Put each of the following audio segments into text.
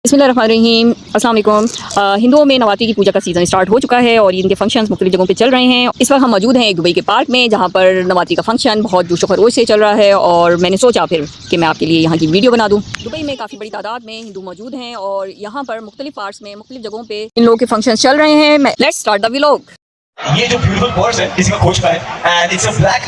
बिस्मिल्लाहिर्रहमानिर्रहीम, अस्सलाम वालेकुम। हिंदुओं में नवरात्रि की पूजा का सीज़न स्टार्ट हो चुका है और इनके फंक्शंस मुख्तलिफ जगहों पे चल रहे हैं। इस वक्त हम मौजूद हैं एक दुबई के पार्क में, जहां पर नवरात्रि का फंक्शन बहुत जोशो खरोश से चल रहा है और मैंने सोचा फिर कि मैं आपके लिए यहाँ की वीडियो बना दूँ। दुबई में काफ़ी बड़ी तादाद में हिंदू मौजूद हैं और यहाँ पर मुख्तलिफ पार्ट्स में मुख्तलिफ जगहों पर इन लोगों के फंक्शन चल रहे हैं। Let's start the vlog. ये जो ब्यूटीफुल पर्स है किसी का खोज का है and it's a black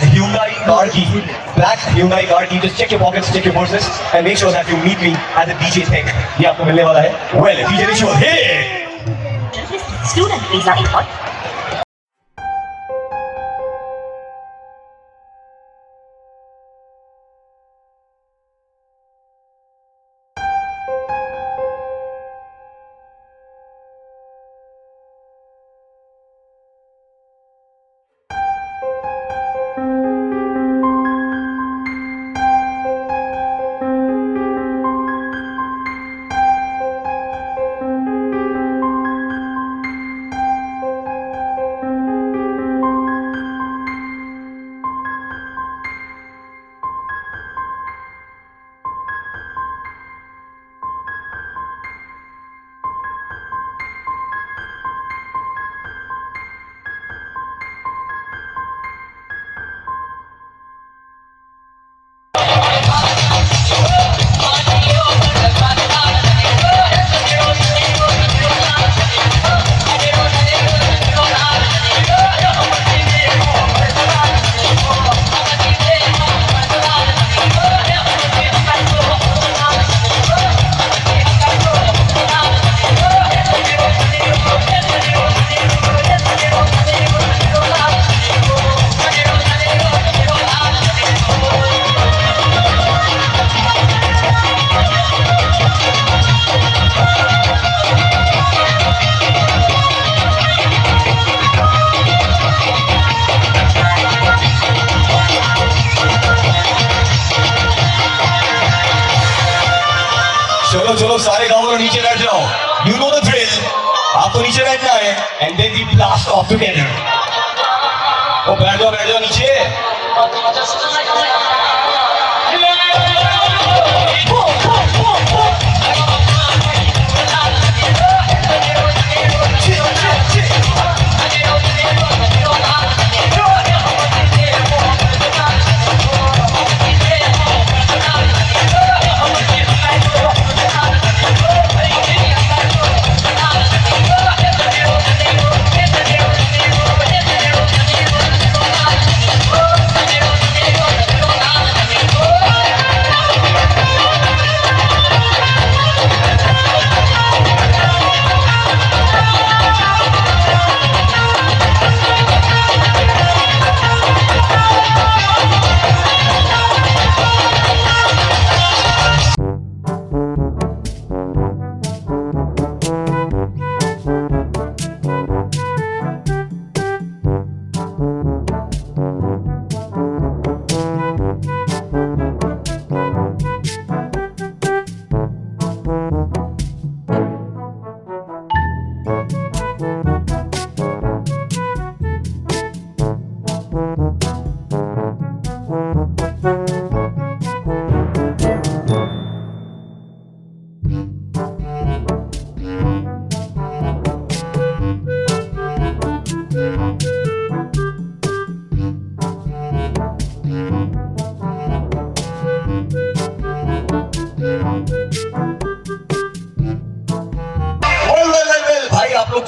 Hyundai car key just check your pockets, check your purses and make sure that you meet me at the DJ deck. ये आपको मिलने वाला है। Well DJ ritual hey student visa import. चलो चलो सारे गाँव वालों नीचे बैठ जाओ। यू नो द थ्रिल, आपको नीचे बैठना है and then we blast off together. ओ बैठ जाओ नीचे।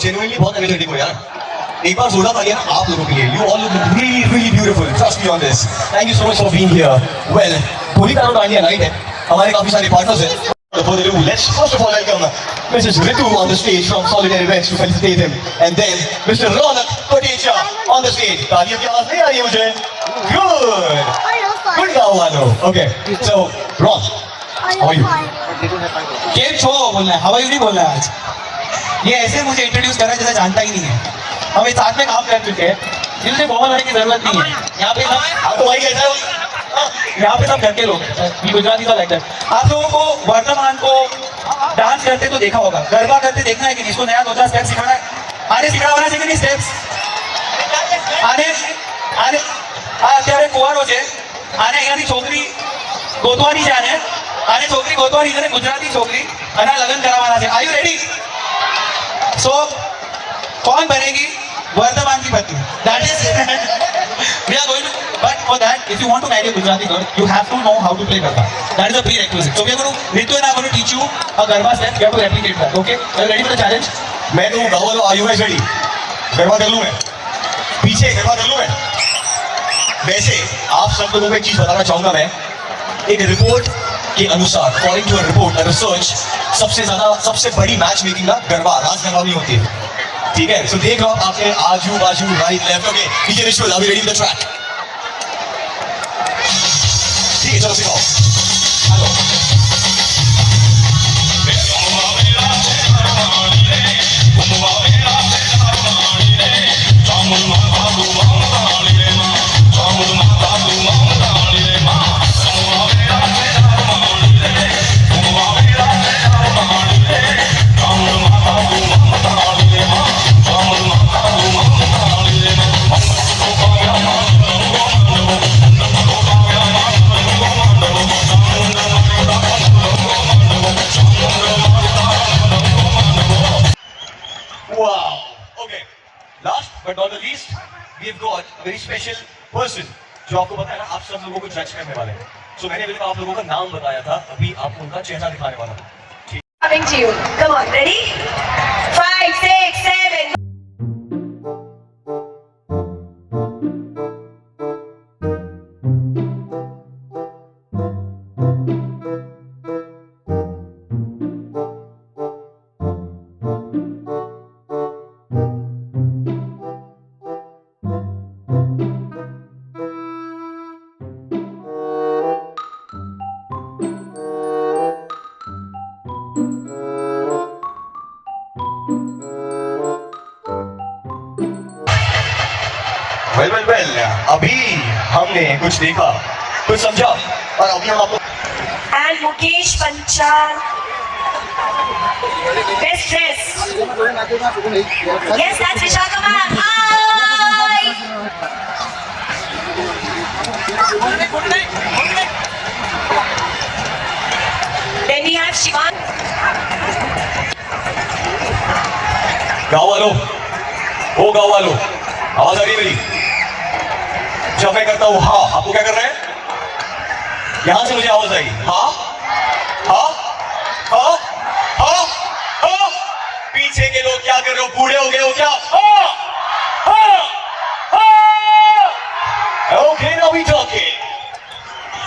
जेन्युइनली बहुत एनर्जेटिक हो यार। एक बार जोड़ा था यार आप लोगों के लिए। You all look really really beautiful, trust me on this. Thank you so much for being here. Well Holi dandiya night है, हमारे काफी सारे पार्टनर्स हैं। Before they do, let's first of all welcome Mrs. Ritu on the stage from Solidarity Events to felicitate him, and then Mr. Ronak Kotecha on the stage. तालियों की आवाज नहीं आ रही है मुझे? Good गाओ वालो। Okay, so Ron, how are you? Game show बोलना है, हवाई नहीं बोलना है आज। ये ऐसे मुझे इंट्रोड्यूस करा जैसा जानता ही नहीं है। हम एक साथ में काम कर चुके हैं, जिनसे बहुत लड़ने की जरूरत नहीं है। यहाँ पे आप तो भाई कैसा है? यहाँ पे सब घर के लोग, गुजराती का लाइक आप लोगों को वर्तमान को डांस करते तो देखा होगा, गरबा करते देखना है कि जिसको नया 2-4 स्टेप सिखाना है, आने सिखाना होना चाहिए नहीं स्टेप्स आने आने અત્યારે કુંવારો છે, આને અહીંયાથી છોકરી ગોતવાની છે, આને અને છોકરી ગોતવાની છે ને ગુજરાતી છોકરી અને આ લગ્ન કરાવવાના છે. Are you ready? સો कौन बनेगी वर्धमान की पत्नी? That is we are going to, but for that if you want to marry a Gujarati girl you have to know how to play garba. That is a prerequisite. So we are going to, Ritu and I are going to teach you a garba step. You have to replicate that. Okay? Are you ready for the challenge? मैं तो गाँव वालों आयु में ready garba कर लूँ मैं पीछे गरबा कर लूँ मैं. वैसे आप सब लोगों को एक चीज बताना चाहूंगा मैं. एक रिपोर्ट के अनुसार according to a report research सबसे बड़ी मैच मेकिंग ना गरबा रास गरबा में होती है. ठीक है? सो देख लो आपने आजू बाजू right left. Okay DJ visual are we ready with the track? ठीक है चलो सिखाओ. Hello But not the least, we have got a very special person जो आपको पता है ना आप सब लोगों को जज करने वाले हैं. So मैंने अभी तक आप लोगों का नाम बताया था, अभी आपको उनका चेहरा दिखाने वाला हूँ. Coming to you. Come on, ready? 5, 6, 7. Well अभी हमने कुछ देखा कुछ समझा और अभी हम आपको And Mukesh Panchal. Best dress. Yes, that's Vishaka ma'am. Hi. Then we have Shivan. गाँव वालों ओ गाँव वालों आवाज आ रही है मेरी? जब मैं करता हूँ हाँ आपको क्या कर रहे हैं? यहां से मुझे आवाज आई हाँ हाँ हाँ हाँ हाँ. पीछे के लोग क्या कर रहे हो? बूढ़े हो गए हो क्या? हाँ हाँ हाँ. Okay now we talking.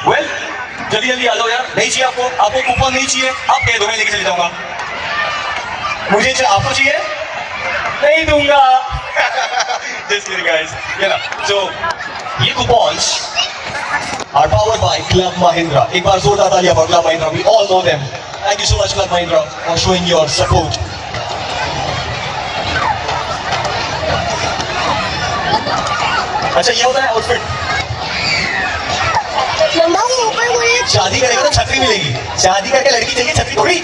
Well जल्दी जल्दी आ जाओ यार. नहीं चाहिए आपको कूपन नहीं चाहिए? आप कह दो मैं लेके चले जाऊंगा. मुझे आपको चाहिए? नहीं दूंगा. Just kidding guys. Yeah. So ये coupons are powered by Club Mahindra. एक बार जोरदार तालियां for Club Mahindra. We all know them. Thank you so much Club Mahindra for showing your support. अच्छा ये होता है आउटफिट. शादी करेगा तो छतरी मिलेगी. शादी करके लड़की चाहिए छतरी थोड़ी.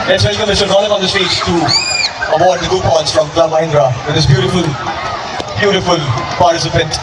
Let's welcome Mr. Ronak on the stage to award the coupons from Club Mahindra with this beautiful participant.